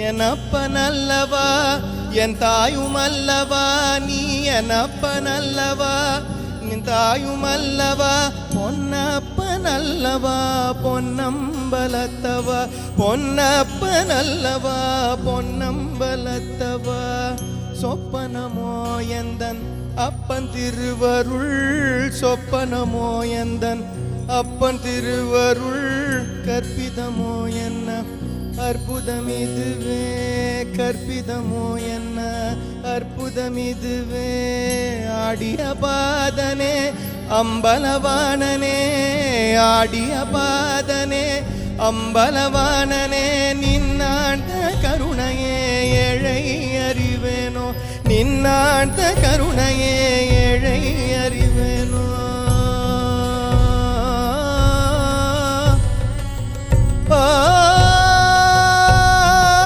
எனப்பனல்லவா என் தாயுமல்லவா நீ எனப்பனல்லவா நின் தாயுமல்லவா பொன்னப்பனல்லவா பொன்னம்பலத்தவா பொன்னப்பனல்லவா பொன்னம்பலத்தவா சொப்பனமோ எந்தன் அப்பன் திருவருள் சொப்பனமோ எந்தன் அப்பன் திருவருள் கற்பிதமோ என்ன அற்புதம் இதுவே கற்பிதமோ என்ன அற்புதம் இதுவே ஆடிய பாதனே அம்பலவாணனே ஆடிய பாதனே அம்பலவாணனே நின்னாண்ட கருணையே ஏழை அறிவேனோ நின்னாண்ட கருணையே